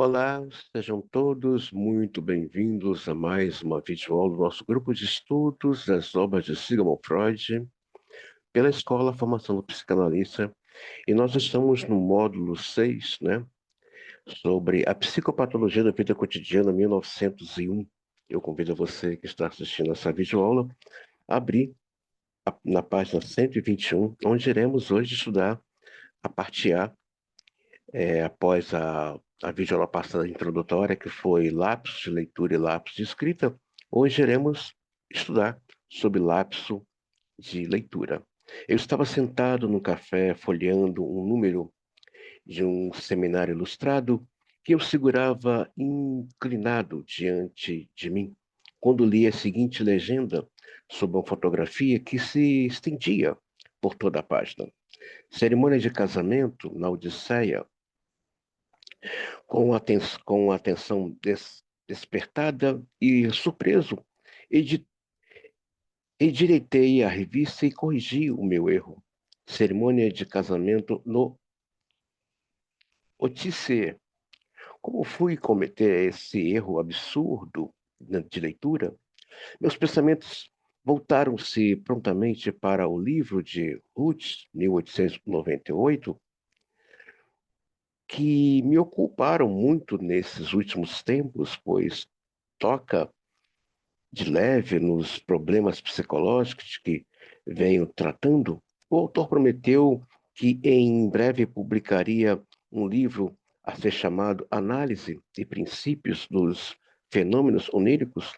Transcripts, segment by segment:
Olá, sejam todos muito bem-vindos a mais uma videoaula do nosso grupo de estudos das obras de Sigmund Freud pela Escola Formação do Psicanalista. E nós estamos no módulo 6, né, sobre a psicopatologia da vida cotidiana 1901. Eu convido você que está assistindo essa videoaula a abrir na página 121, onde iremos hoje estudar a parte A, após a videoaula passada introdutória, que foi lapso de leitura e lapso de escrita. Hoje iremos estudar sobre lapso de leitura. Eu estava sentado no café folheando um número de um seminário ilustrado que eu segurava inclinado diante de mim, quando li a seguinte legenda sob uma fotografia que se estendia por toda a página. Cerimônia de casamento na Odisseia, com a atenção despertada e surpreso, edi endireitei a revista e corrigi o meu erro. Cerimônia de casamento no Otice. Como fui cometer esse erro absurdo de leitura? Meus pensamentos voltaram-se prontamente para o livro de Ruth, 1898, que me ocuparam muito nesses últimos tempos, pois toca de leve nos problemas psicológicos que venho tratando. O autor prometeu que em breve publicaria um livro a ser chamado Análise e Princípios dos Fenômenos Oníricos.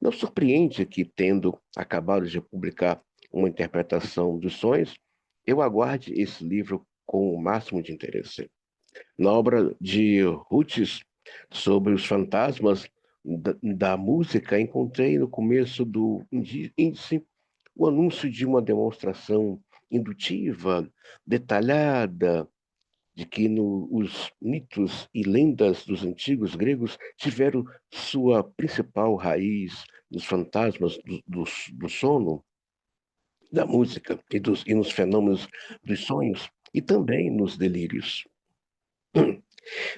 Não surpreende que, tendo acabado de publicar uma interpretação dos sonhos, eu aguarde esse livro com o máximo de interesse. Na obra de Hutchins sobre os fantasmas da música, encontrei no começo do índice o anúncio de uma demonstração indutiva, detalhada, de que os mitos e lendas dos antigos gregos tiveram sua principal raiz nos fantasmas do sono, da música e nos fenômenos dos sonhos, e também nos delírios.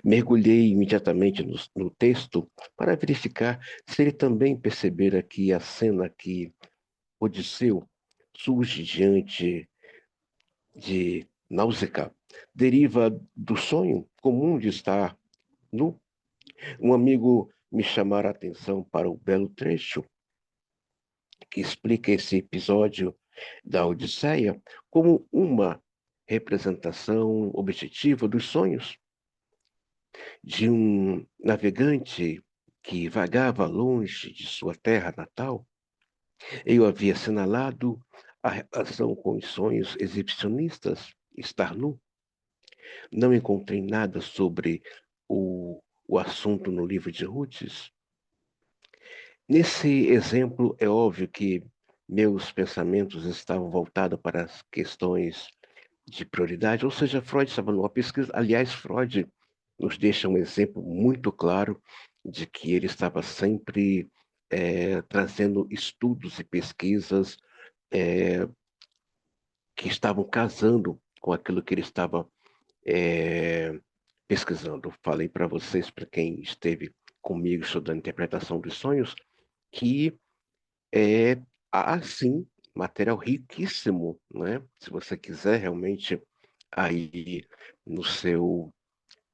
Mergulhei imediatamente no texto para verificar se ele também percebera que a cena que Odisseu surge diante de Náusea deriva do sonho comum de estar nu. Um amigo me chamara a atenção para o belo trecho que explica esse episódio da Odisseia como uma representação objetiva dos sonhos de um navegante que vagava longe de sua terra natal. Eu havia assinalado a relação com os sonhos exibicionistas, estar nu. Não encontrei nada sobre o assunto no livro de Rutes. Nesse exemplo, é óbvio que meus pensamentos estavam voltados para as questões de prioridade, ou seja, Freud estava numa pesquisa. Aliás, Freud nos deixa um exemplo muito claro de que ele estava sempre trazendo estudos e pesquisas é, que estavam casando com aquilo que ele estava é, pesquisando. Falei para vocês, para quem esteve comigo estudando interpretação dos sonhos, que há sim material riquíssimo, né? Se você quiser realmente aí no seu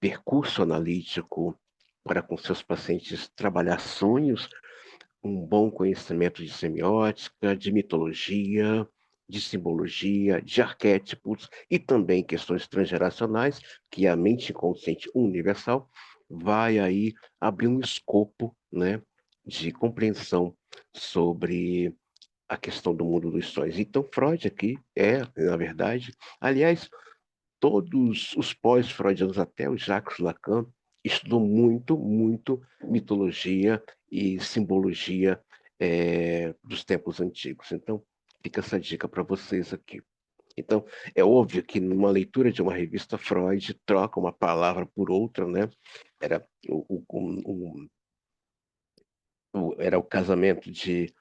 percurso analítico para com seus pacientes trabalhar sonhos, um bom conhecimento de semiótica, de mitologia, de simbologia, de arquétipos e também questões transgeracionais, que a mente inconsciente universal vai aí abrir um escopo, né, de compreensão sobre a questão do mundo dos sonhos. Então, Freud aqui na verdade, aliás, todos os pós-freudianos, até o Jacques Lacan, estudou muito, muito mitologia e simbologia dos tempos antigos. Então, fica essa dica para vocês aqui. Então, é óbvio que numa leitura de uma revista, Freud troca uma palavra por outra, né? Era era o casamento de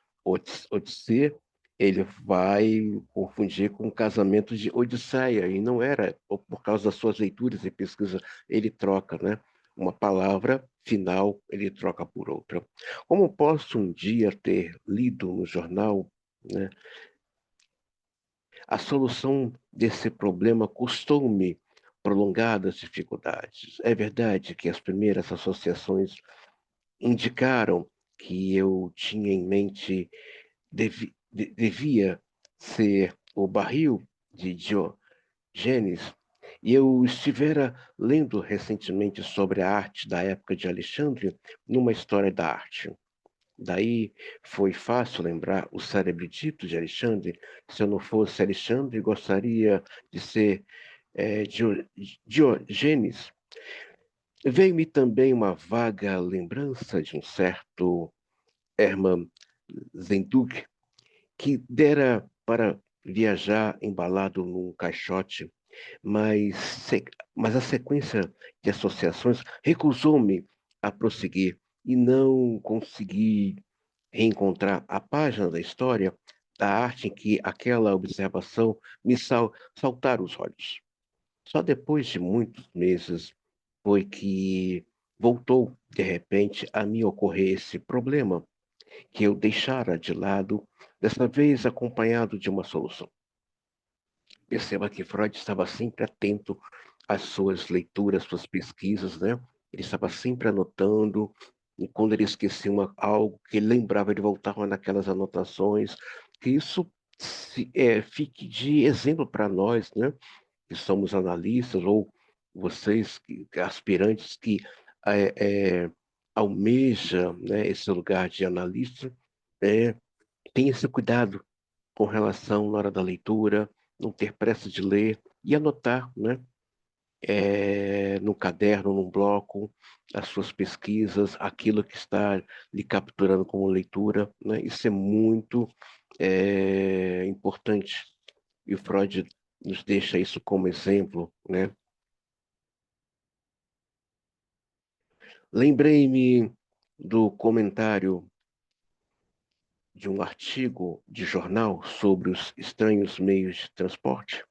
Odisseia, ele vai confundir com o casamento de Odisseia, e não era, por causa das suas leituras e pesquisas, ele troca, né? uma palavra final ele troca por outra. Como posso um dia ter lido no jornal, né, a solução desse problema custou-me prolongadas dificuldades. É verdade que as primeiras associações indicaram que eu tinha em mente devia ser o barril de Diogenes, e eu estivera lendo recentemente sobre a arte da época de Alexandre numa história da arte. Daí foi fácil lembrar o cérebro dito de Alexandre. Se eu não fosse Alexandre, gostaria de ser Diógenes. Veio-me também uma vaga lembrança de um certo Hermann Zenduk, que dera para viajar embalado num caixote, mas, mas a sequência de associações recusou-me a prosseguir e não consegui reencontrar a página da história da arte em que aquela observação me saltar os olhos. Só depois de muitos meses foi que voltou, de repente, a me ocorrer esse problema que eu deixara de lado, dessa vez acompanhado de uma solução. Perceba que Freud estava sempre atento às suas leituras, suas pesquisas, né? Ele estava sempre anotando, e quando ele esquecia algo que ele lembrava, ele voltava naquelas anotações, que isso fique de exemplo para nós, né? Que somos analistas, ou vocês, aspirantes que é, é, almeja, né, esse lugar de analista, é, tenha esse cuidado com relação na hora da leitura, não ter pressa de ler e anotar, né, no caderno, num bloco, as suas pesquisas, aquilo que está lhe capturando como leitura, né, isso é muito importante. E o Freud nos deixa isso como exemplo, né? Lembrei-me do comentário de um artigo de jornal sobre os estranhos meios de transporte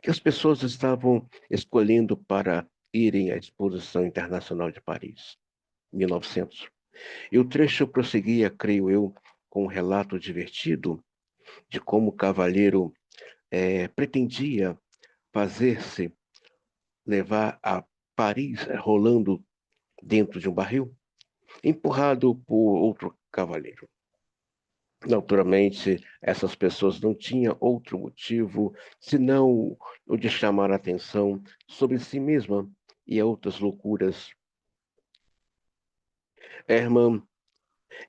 que as pessoas estavam escolhendo para irem à Exposição Internacional de Paris, 1900. E o trecho prosseguia, creio eu, com um relato divertido de como o cavalheiro pretendia fazer-se levar a Paris rolando dentro de um barril, empurrado por outro cavalheiro. Naturalmente, essas pessoas não tinham outro motivo senão o de chamar a atenção sobre si mesma e outras loucuras. Hermann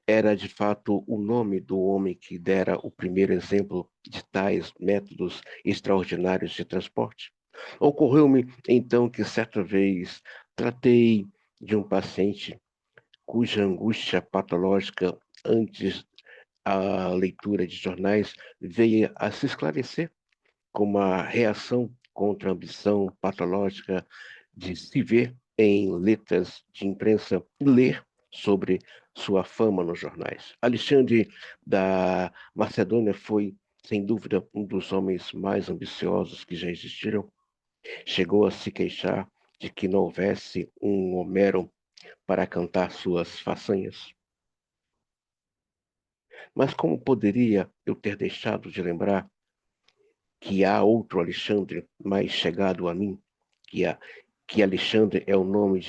era de fato o nome do homem que dera o primeiro exemplo de tais métodos extraordinários de transporte. Ocorreu-me então que certa vez tratei de um paciente cuja angústia patológica antes a leitura de jornais veio a se esclarecer como a reação contra a ambição patológica de se ver em letras de imprensa e ler sobre sua fama nos jornais. Alexandre da Macedônia foi, sem dúvida, um dos homens mais ambiciosos que já existiram. Chegou a se queixar de que não houvesse um Homero para cantar suas façanhas. Mas como poderia eu ter deixado de lembrar que há outro Alexandre mais chegado a mim, que Alexandre é o nome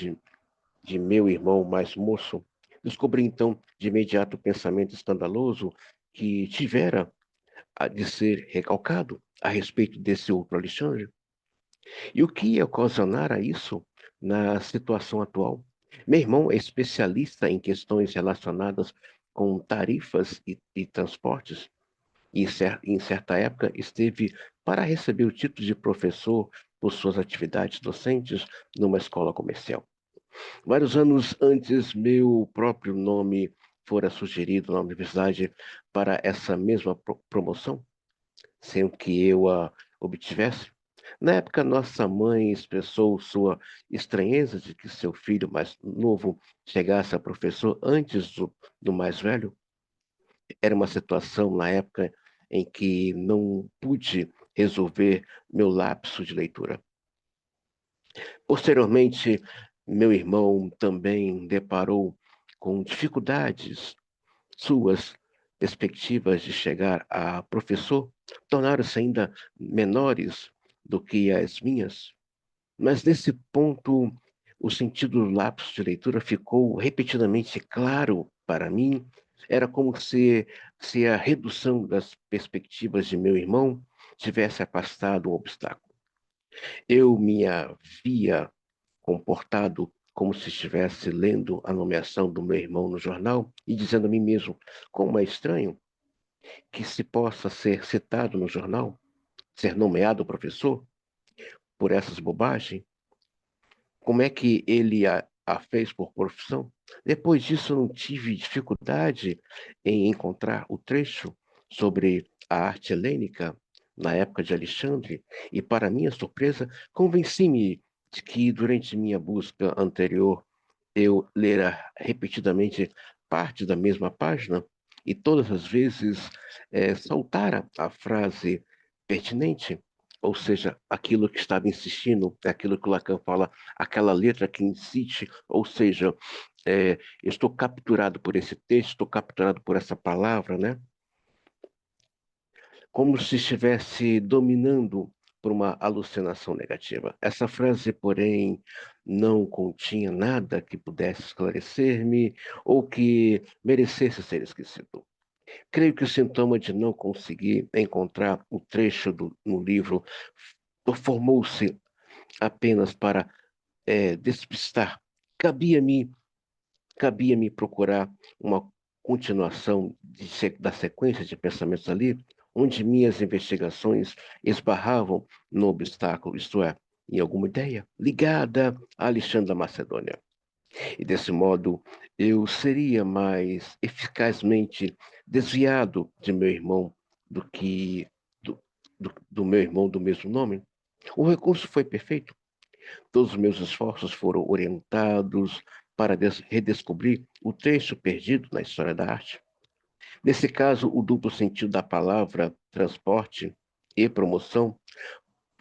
de meu irmão mais moço? Descobri então de imediato o pensamento escandaloso que tivera de ser recalcado a respeito desse outro Alexandre. E o que ia ocasionar isso na situação atual? Meu irmão é especialista em questões relacionadas com tarifas e transportes, e em certa época esteve para receber o título de professor por suas atividades docentes numa escola comercial. Vários anos antes, meu próprio nome fora sugerido na universidade para essa mesma promoção, sem que eu a obtivesse. Na época, nossa mãe expressou sua estranheza de que seu filho mais novo chegasse a professor antes do mais velho. Era uma situação na época em que não pude resolver meu lapso de leitura. Posteriormente, Meu irmão também deparou com dificuldades. Suas perspectivas de chegar a professor tornaram-se ainda menores do que as minhas. Mas nesse ponto, o sentido do lápis de leitura ficou repetidamente claro para mim. Era como se a redução das perspectivas de meu irmão tivesse afastado um obstáculo. Eu me havia comportado como se estivesse lendo a nomeação do meu irmão no jornal e dizendo a mim mesmo: como é estranho que se possa ser citado no jornal, ser nomeado professor por essas bobagens. Como é que ele a fez por profissão? Depois disso, eu não tive dificuldade em encontrar o trecho sobre a arte helênica na época de Alexandre, e, para minha surpresa, convenci-me de que, durante minha busca anterior, eu lera repetidamente parte da mesma página e todas as vezes saltara a frase pertinente, ou seja, aquilo que estava insistindo, aquilo que o Lacan fala, aquela letra que insiste, ou seja, eu estou capturado por esse texto, estou capturado por essa palavra, né? Como se estivesse dominando por uma alucinação negativa. Essa frase, porém, não continha nada que pudesse esclarecer-me ou que merecesse ser esquecido. Creio que o sintoma de não conseguir encontrar o trecho no livro formou-se apenas para despistar. Cabia-me cabia-me procurar uma continuação da sequência de pensamentos ali, onde minhas investigações esbarravam no obstáculo, isto é, em alguma ideia ligada a Alexandre da Macedônia. E desse modo, eu seria mais eficazmente desviado de meu irmão do que do meu irmão do mesmo nome. O recurso foi perfeito. Todos os meus esforços foram orientados para redescobrir o trecho perdido na história da arte. Nesse caso, o duplo sentido da palavra transporte e promoção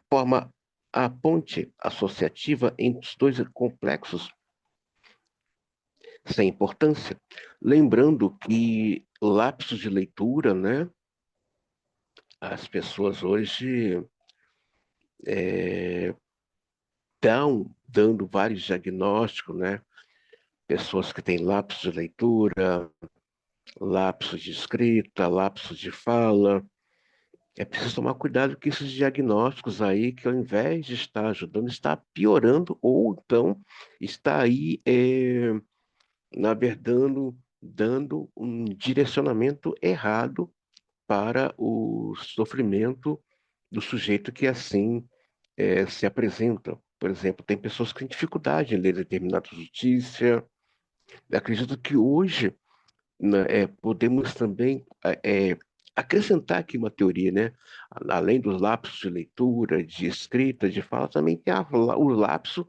forma a ponte associativa entre os dois complexos sem importância. Lembrando que lapsos de leitura, né? As pessoas hoje estão dando vários diagnósticos, né? Pessoas que têm lapsos de leitura, lapsos de escrita, lapsos de fala. É preciso tomar cuidado com esses diagnósticos aí, que ao invés de estar ajudando, está piorando, ou então está aí, na verdade, dando um direcionamento errado para o sofrimento do sujeito que assim se apresenta. Por exemplo, tem pessoas que têm dificuldade em ler determinada notícia. Eu acredito que hoje, né, podemos também acrescentar aqui uma teoria, né? Além dos lapsos de leitura, de escrita, de fala, também tem o lapso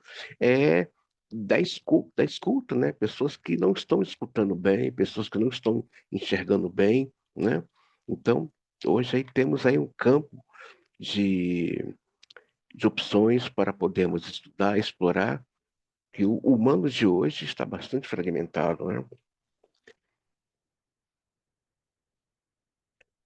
da escuta, né? Pessoas que não estão escutando bem, pessoas que não estão enxergando bem, né? Então, hoje aí temos aí um campo de, de opções para podermos estudar, explorar, que o humano de hoje está bastante fragmentado, né?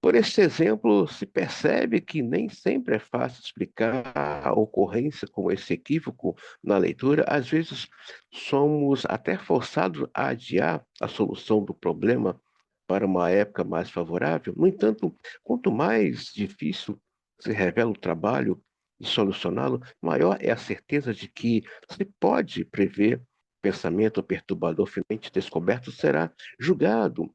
Por este exemplo, se percebe que nem sempre é fácil explicar a ocorrência com esse equívoco na leitura. Às vezes, somos até forçados a adiar a solução do problema para uma época mais favorável. No entanto, quanto mais difícil se revela o trabalho de solucioná-lo, maior é a certeza de que se pode prever pensamento perturbador finalmente descoberto será julgado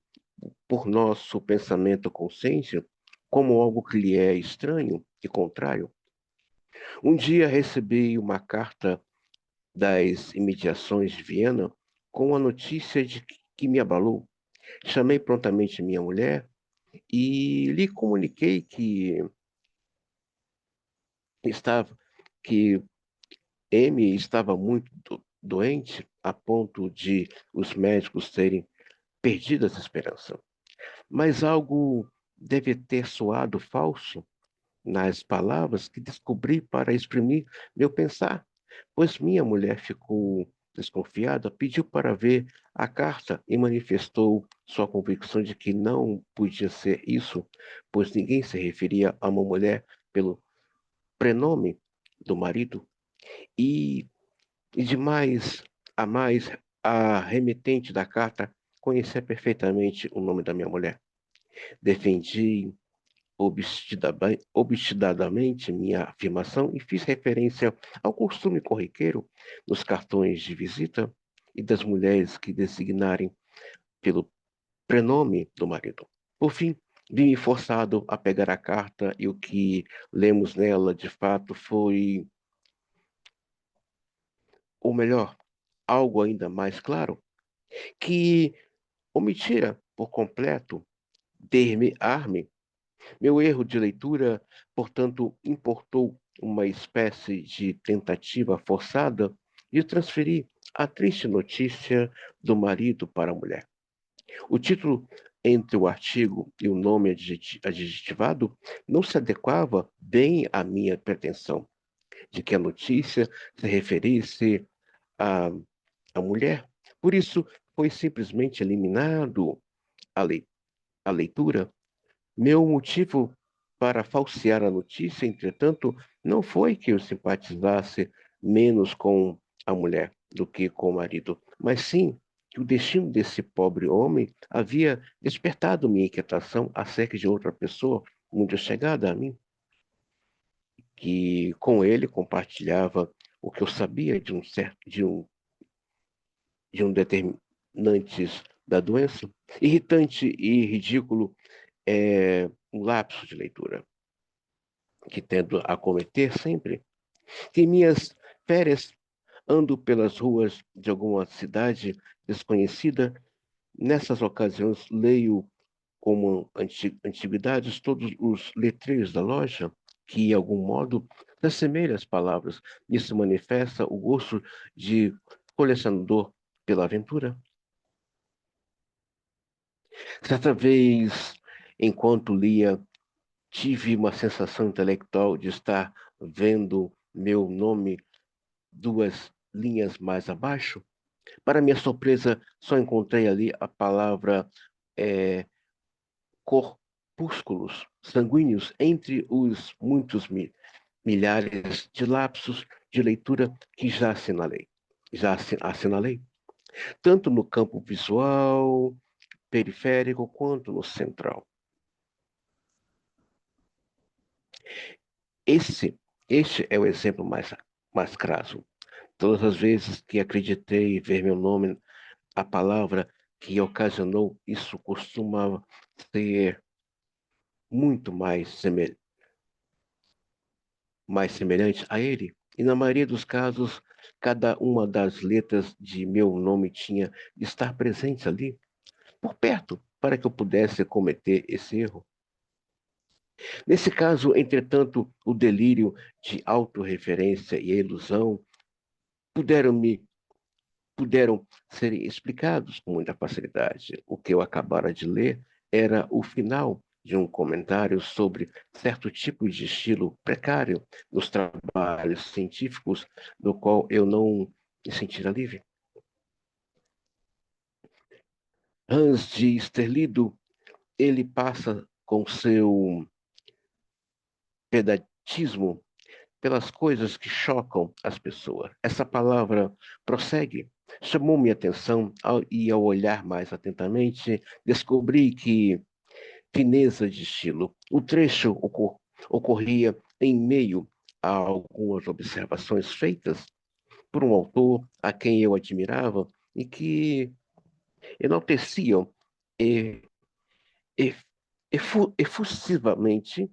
por nosso pensamento consciente como algo que lhe é estranho e contrário. Um dia recebi uma carta das imediações de Viena com a notícia de que me abalou. Chamei prontamente minha mulher e lhe comuniquei estava que M estava muito doente a ponto de os médicos terem perdido essa esperança. Mas algo deve ter soado falso nas palavras que descobri para exprimir meu pensar, pois minha mulher ficou desconfiada, pediu para ver a carta e manifestou sua convicção de que não podia ser isso, pois ninguém se referia a uma mulher pelo prenome do marido. E, e de mais, a remetente da carta conhecia perfeitamente o nome da minha mulher. Defendi obstinadamente minha afirmação e fiz referência ao costume corriqueiro nos cartões de visita e das mulheres que designarem pelo prenome do marido. Por fim, vi-me forçado a pegar a carta e o que lemos nela, de fato, foi, ou melhor, algo ainda mais claro, que omitira por completo derme-me. Meu erro de leitura, portanto, importou uma espécie de tentativa forçada de transferir a triste notícia do marido para a mulher. O título entre o artigo e o nome adjetivado não se adequava bem à minha pretensão de que a notícia se referisse à, à mulher. Por isso, foi simplesmente eliminado a, a leitura. Meu motivo para falsear a notícia, entretanto, não foi que eu simpatizasse menos com a mulher do que com o marido, mas sim que o destino desse pobre homem havia despertado minha inquietação acerca de outra pessoa muito chegada a mim, que com ele compartilhava o que eu sabia de um determinantes da doença. Irritante e ridículo é um lapso de leitura que tendo a cometer sempre, que em minhas férias ando pelas ruas de alguma cidade desconhecida. Nessas ocasiões, leio como antiguidades todos os letreiros da loja, que, de algum modo, se assemelham às palavras. Isso manifesta o gosto de colecionador pela aventura. Certa vez, enquanto lia, tive uma sensação intelectual de estar vendo meu nome duas linhas mais abaixo. Para minha surpresa, só encontrei ali a palavra é, corpúsculos sanguíneos entre os muitos milhares de lapsos de leitura que já assinalei, tanto no campo visual, periférico, quanto no central. Esse, este é o exemplo mais crasso. Todas as vezes que acreditei ver meu nome, a palavra que ocasionou isso costumava ser muito mais semelhante a ele. E na maioria dos casos, cada uma das letras de meu nome tinha de estar presente ali, por perto, para que eu pudesse cometer esse erro. Nesse caso, entretanto, o delírio de autorreferência e a ilusão puderam me puderam ser explicados com muita facilidade. O que eu acabara de ler era o final de um comentário sobre certo tipo de estilo precário nos trabalhos científicos, do qual eu não me sentira livre. Hans de Sterlido, ele passa com seu pedantismo pelas coisas que chocam as pessoas. Essa palavra prossegue chamou minha atenção e ao olhar mais atentamente, descobri que fineza de estilo. O trecho ocorria em meio a algumas observações feitas por um autor a quem eu admirava e que enalteciam e, e, efusivamente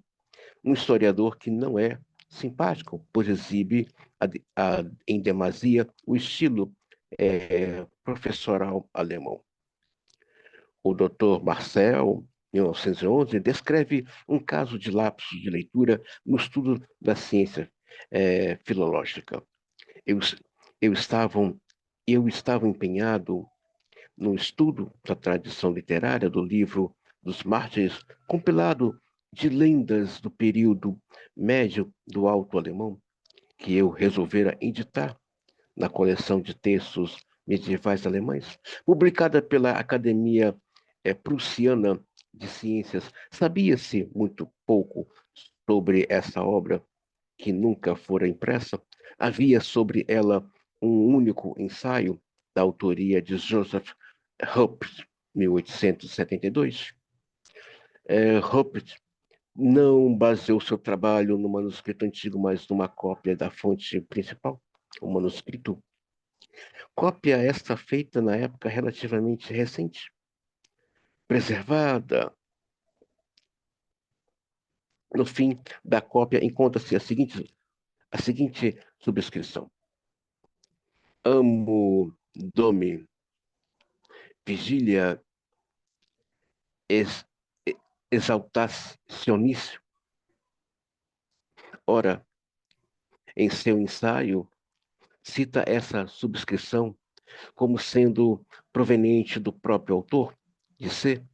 um historiador que não é simpático, pois exibe em demasia o estilo professoral alemão. O Dr. Marcel, em 1911, descreve um caso de lapso de leitura no estudo da ciência filológica. Eu, eu, estava, eu estava empenhado no estudo da tradição literária do livro dos Mártires, compilado de lendas do período médio do Alto Alemão, que eu resolvera editar na coleção de textos medievais alemães, publicada pela Academia Prussiana de Ciências. Sabia-se muito pouco sobre essa obra, que nunca fora impressa. Havia sobre ela um único ensaio, da autoria de Joseph Hoopt, 1872. Hoopt não baseou seu trabalho no manuscrito antigo, mas numa cópia da fonte principal, o manuscrito. Cópia esta feita na época relativamente recente, preservada. No fim da cópia encontra-se a seguinte subscrição: Amo Domi, Vigília ex, exaltacionis. Ora, em seu ensaio, cita essa subscrição como sendo proveniente do próprio autor de C.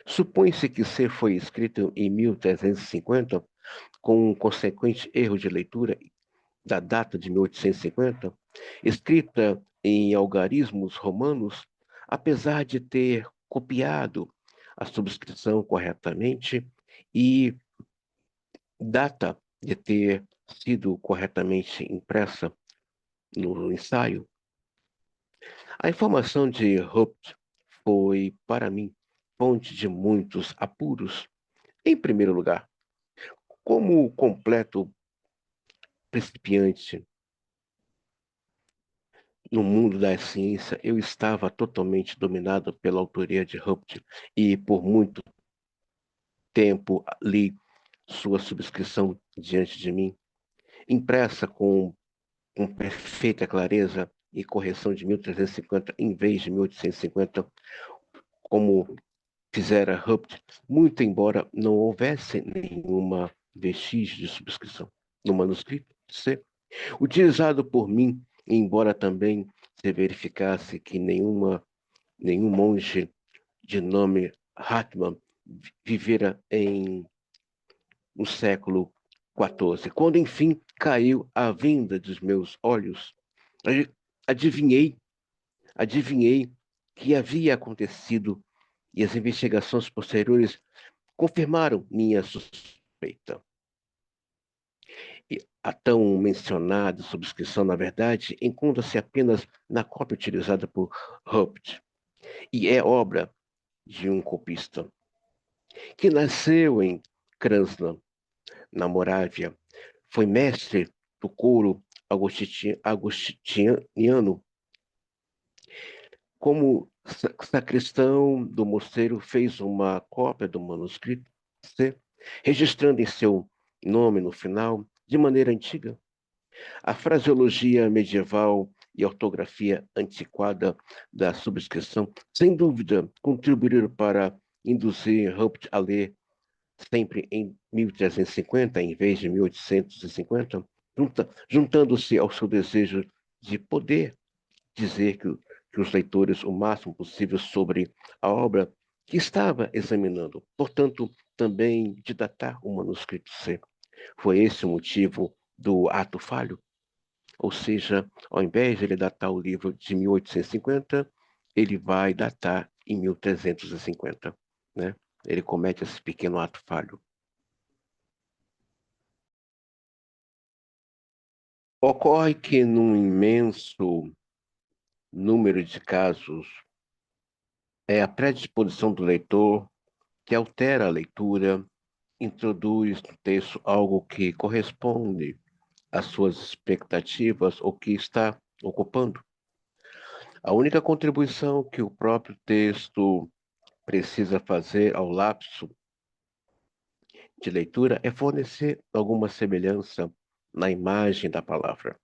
Supõe-se que C foi escrito em 1350, com um consequente erro de leitura da data de 1850, escrita em algarismos romanos, apesar de ter copiado a subscrição corretamente e data de ter sido corretamente impressa no ensaio. A informação de Hoopt foi, para mim, fonte de muitos apuros. Em primeiro lugar, como completo principiante no mundo da ciência, eu estava totalmente dominado pela autoria de Hoopt e, por muito tempo, li sua subscrição diante de mim, impressa com perfeita clareza e correção de 1350 em vez de 1850, como fizera Hoopt, muito embora não houvesse nenhuma vestígio de subscrição no manuscrito C, utilizado por mim, embora também se verificasse que nenhum monge de nome Hartmann vivera no século XIV. Quando, enfim, caiu a vinda dos meus olhos, adivinhei, adivinhei que havia acontecido e as investigações posteriores confirmaram minha suspeita. E a tão mencionada subscrição, na verdade, encontra-se apenas na cópia utilizada por Hoopt e é obra de um copista que nasceu em Krasna, na Morávia, foi mestre do coro agostiniano. Como sacristão do mosteiro, fez uma cópia do manuscrito C, registrando em seu nome no final, de maneira antiga. A fraseologia medieval e a ortografia antiquada da subscrição, sem dúvida, contribuíram para induzir Hoopt a ler sempre em 1350, em vez de 1850, juntando-se ao seu desejo de poder dizer que os leitores o máximo possível sobre a obra que estava examinando. Portanto, também de datar o manuscrito C. Foi esse o motivo do ato falho? Ou seja, ao invés de ele datar o livro de 1850, ele vai datar em 1350, né? Ele comete esse pequeno ato falho. Ocorre que num imenso número de casos, é a predisposição do leitor que altera a leitura, introduz no texto algo que corresponde às suas expectativas ou que está ocupando. A única contribuição que o próprio texto precisa fazer ao lapso de leitura é fornecer alguma semelhança na imagem da palavra,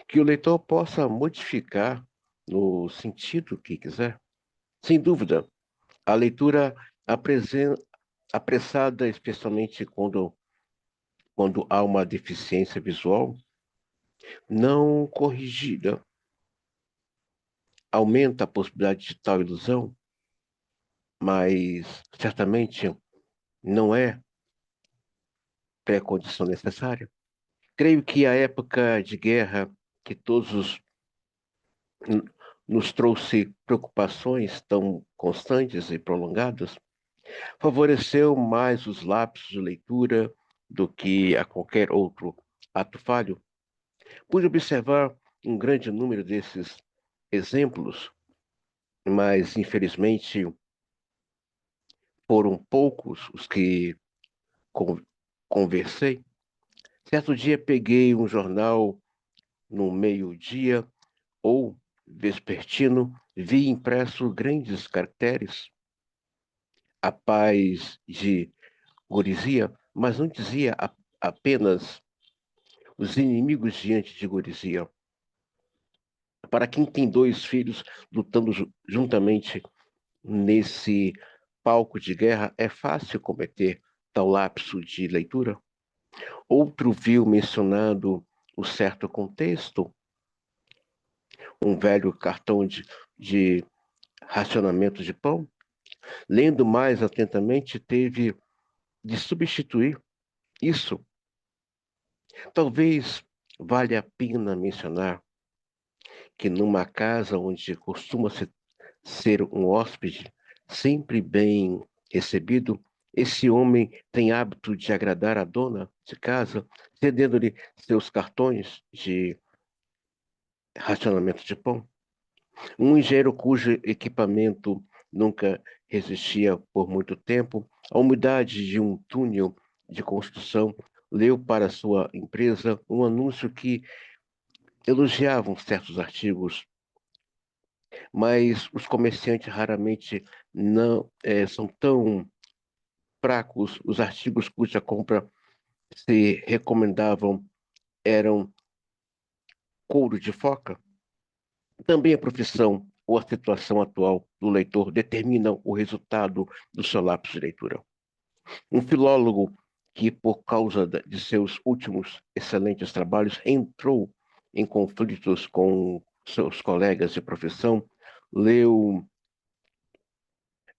que o leitor possa modificar no sentido que quiser. Sem dúvida, a leitura apressada, especialmente quando há uma deficiência visual, não corrigida, aumenta a possibilidade de tal ilusão, mas certamente não é pré-condição necessária. Creio que a época de guerra que todos os nos trouxe preocupações tão constantes e prolongadas, favoreceu mais os lapsos de leitura do que a qualquer outro ato falho. Pude observar um grande número desses exemplos, mas infelizmente foram poucos os que con conversei. Certo dia peguei um jornal no meio-dia ou vespertino, vi impresso grandes caracteres, a paz de Gorizia, mas não dizia apenas os inimigos diante de Gorizia. Para quem tem dois filhos lutando juntamente nesse palco de guerra, é fácil cometer tal lapso de leitura. Outro viu mencionado o certo contexto, um velho cartão de racionamento de pão. Lendo mais atentamente, teve de substituir isso. Talvez valha a pena mencionar que numa casa onde costuma ser um hóspede sempre bem recebido, esse homem tem hábito de agradar a dona de casa, cedendo-lhe seus cartões de racionamento de pão. Um engenheiro cujo equipamento nunca resistia por muito tempo à umidade de um túnel de construção, leu para sua empresa um anúncio que elogiava certos artigos, mas os comerciantes raramente não são tão fracos. Os artigos cuja compra se recomendavam eram couro de foca. Também a profissão ou a situação atual do leitor determinam o resultado do seu lápis de leitura. Um filólogo que, por causa de seus últimos excelentes trabalhos, entrou em conflitos com seus colegas de profissão, leu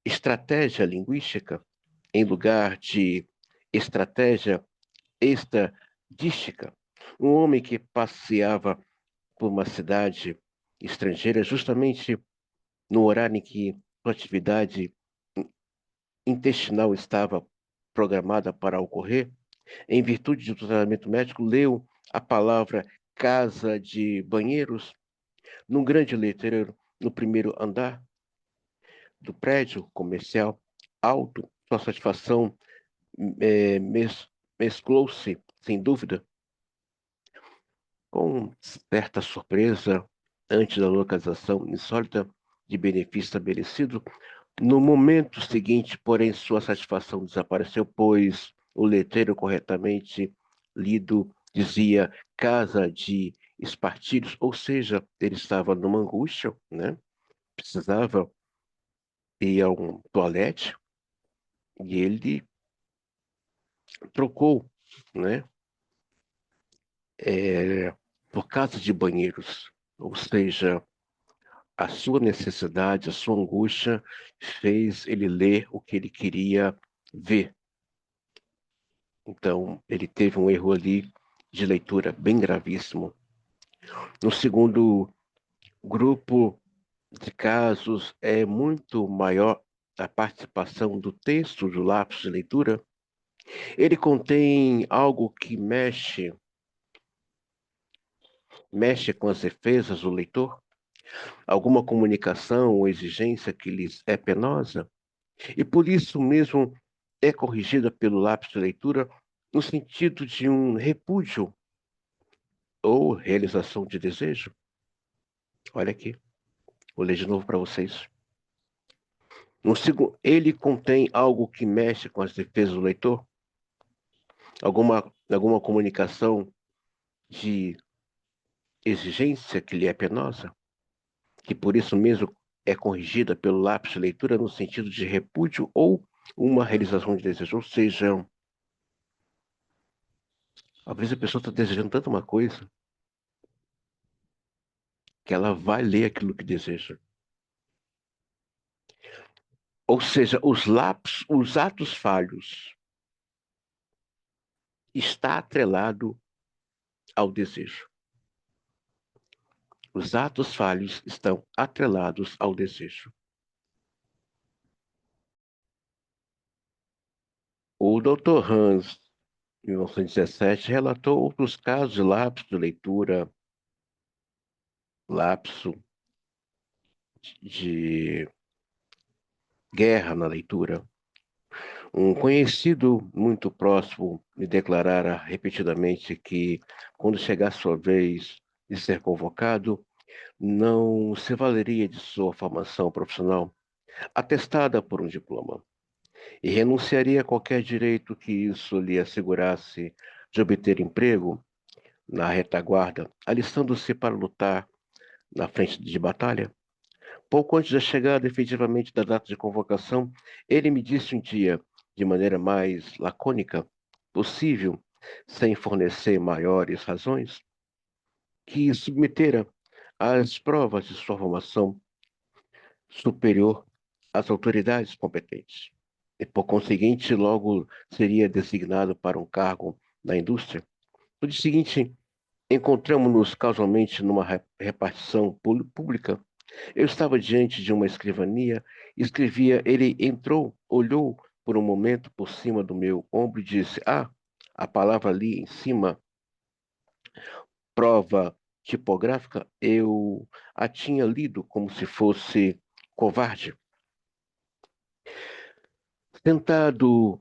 estratégia linguística em lugar de estratégia estadística. Um homem que passeava por uma cidade estrangeira justamente no horário em que sua atividade intestinal estava programada para ocorrer, em virtude do tratamento médico, leu a palavra casa de banheiros num grande letreiro no primeiro andar do prédio comercial alto. Sua satisfação mesclou-se, sem dúvida, com certa surpresa antes da localização insólita de benefício estabelecido. No momento seguinte, porém, sua satisfação desapareceu, pois o letreiro corretamente lido dizia casa de espartilhos, ou seja, ele estava numa angústia, né? Precisava ir a um toalete e ele trocou, né? Por casa de banheiros, ou seja, a sua necessidade, a sua angústia fez ele ler o que ele queria ver. Então, ele teve um erro ali de leitura bem gravíssimo. No segundo grupo de casos, é muito maior a participação do texto do lápis de leitura. Ele contém algo que mexe com as defesas do leitor, alguma comunicação ou exigência que lhes é penosa, e por isso mesmo é corrigida pelo lápis de leitura no sentido de um repúdio ou realização de desejo. Olha aqui, vou ler de novo para vocês. Ele contém algo que mexe com as defesas do leitor, alguma comunicação de exigência que lhe é penosa, que por isso mesmo é corrigida pelo lápis de leitura no sentido de repúdio ou uma realização de desejo. Ou seja, às vezes a pessoa está desejando tanto uma coisa que ela vai ler aquilo que deseja. Ou seja, os atos falhos está atrelado ao desejo. Os atos falhos estão atrelados ao desejo. O Dr. Hans, em 1917, relatou outros casos de lapso de leitura, lapso de guerra na leitura. Um conhecido muito próximo me declarara repetidamente que, quando chegasse sua vez de ser convocado, não se valeria de sua formação profissional, atestada por um diploma, e renunciaria a qualquer direito que isso lhe assegurasse de obter emprego na retaguarda, alistando-se para lutar na frente de batalha. Pouco antes da chegada efetivamente da data de convocação, ele me disse um dia, de maneira mais lacônica possível, sem fornecer maiores razões, que submetera as provas de sua formação superior às autoridades competentes. E, por conseguinte, logo seria designado para um cargo na indústria. No dia seguinte, encontramos-nos casualmente numa repartição pública. Eu estava diante de uma escrivania, escrevia, ele entrou, olhou por um momento por cima do meu ombro e disse: Ah, a palavra ali em cima, prova tipográfica, eu a tinha lido como se fosse covarde. Sentado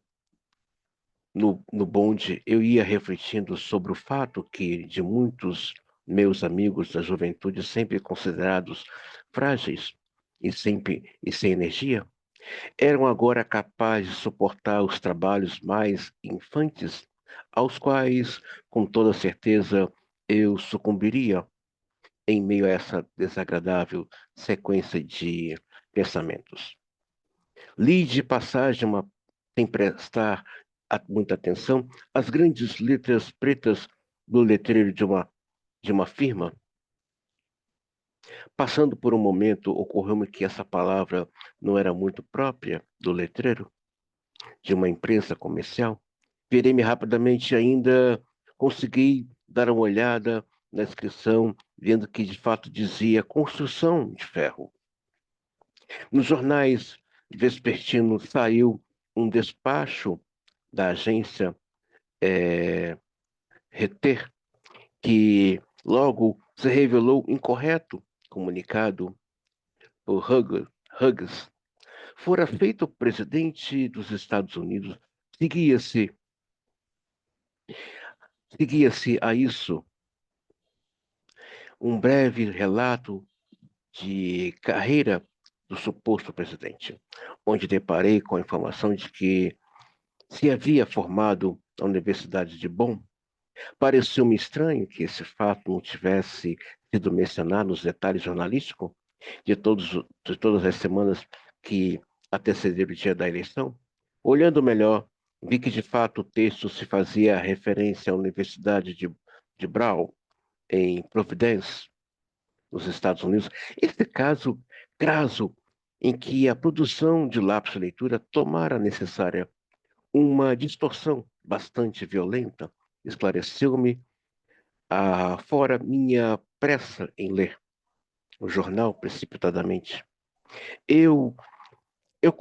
no bonde, eu ia refletindo sobre o fato que, de muitos meus amigos da juventude, sempre considerados frágeis e sem energia, eram agora capazes de suportar os trabalhos mais infantes, aos quais, com toda certeza, eu sucumbiria em meio a essa desagradável sequência de pensamentos. Li de passagem, sem prestar muita atenção, as grandes letras pretas do letreiro de uma firma. Passando por um momento, ocorreu-me que essa palavra não era muito própria do letreiro de uma empresa comercial. Virei-me rapidamente, ainda consegui dar uma olhada na inscrição, vendo que de fato dizia construção de ferro. Nos jornais vespertinos saiu um despacho da agência Reter, que logo se revelou incorreto, comunicado por Hughes. Fora feito presidente dos Estados Unidos, seguia-se seguia-se a isso um breve relato de carreira do suposto presidente, onde deparei com a informação de que se havia formado na Universidade de Bonn. Pareceu-me estranho que esse fato não tivesse sido mencionado nos detalhes jornalísticos de todas as semanas que antecederam o dia da eleição. Olhando melhor, vi que de fato o texto se fazia referência à Universidade de Brown, em Providence, nos Estados Unidos. Este caso em que a produção de lápis de leitura tomara necessária uma distorção bastante violenta, esclareceu-me fora minha pressa em ler o jornal precipitadamente. Eu, eu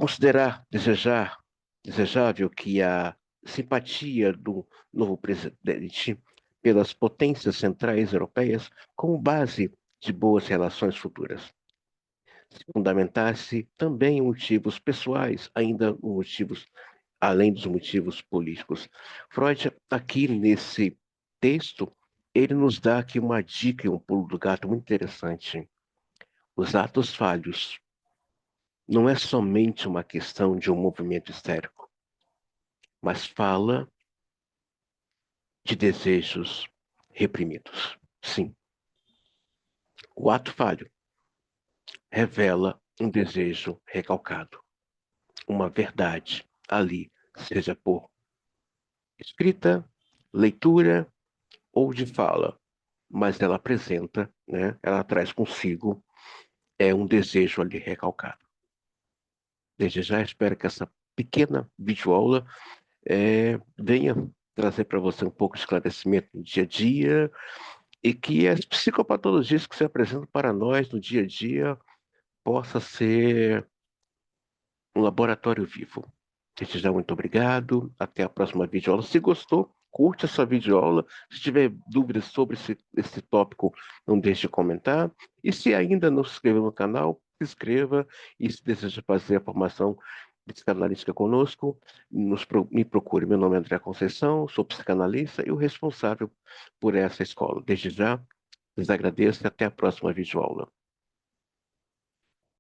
desejável que a simpatia do novo presidente pelas potências centrais europeias como base de boas relações futuras. Se fundamentasse também em motivos pessoais, ainda motivos além dos motivos políticos. Freud, aqui nesse texto, ele nos dá aqui uma dica e um pulo do gato muito interessante. Os atos falhos não é somente uma questão de um movimento histérico, mas fala de desejos reprimidos. Sim, o ato falho revela um desejo recalcado, uma verdade ali, seja por escrita, leitura ou de fala, mas ela apresenta, né, ela traz consigo um desejo ali recalcado. Desde já espero que essa pequena videoaula venha trazer para você um pouco de esclarecimento no dia a dia e que as psicopatologias que se apresentam para nós no dia a dia possa ser um laboratório vivo. Desde já, muito obrigado. Até a próxima videoaula. Se gostou, curte essa videoaula. Se tiver dúvidas sobre esse tópico, não deixe de comentar. E se ainda não se inscreveu no canal, se inscreva. E se deseja fazer a formação de psicanalítica conosco, me procure. Meu nome é André Conceição, sou psicanalista e o responsável por essa escola. Desde já, les agradeço e até a próxima videoaula.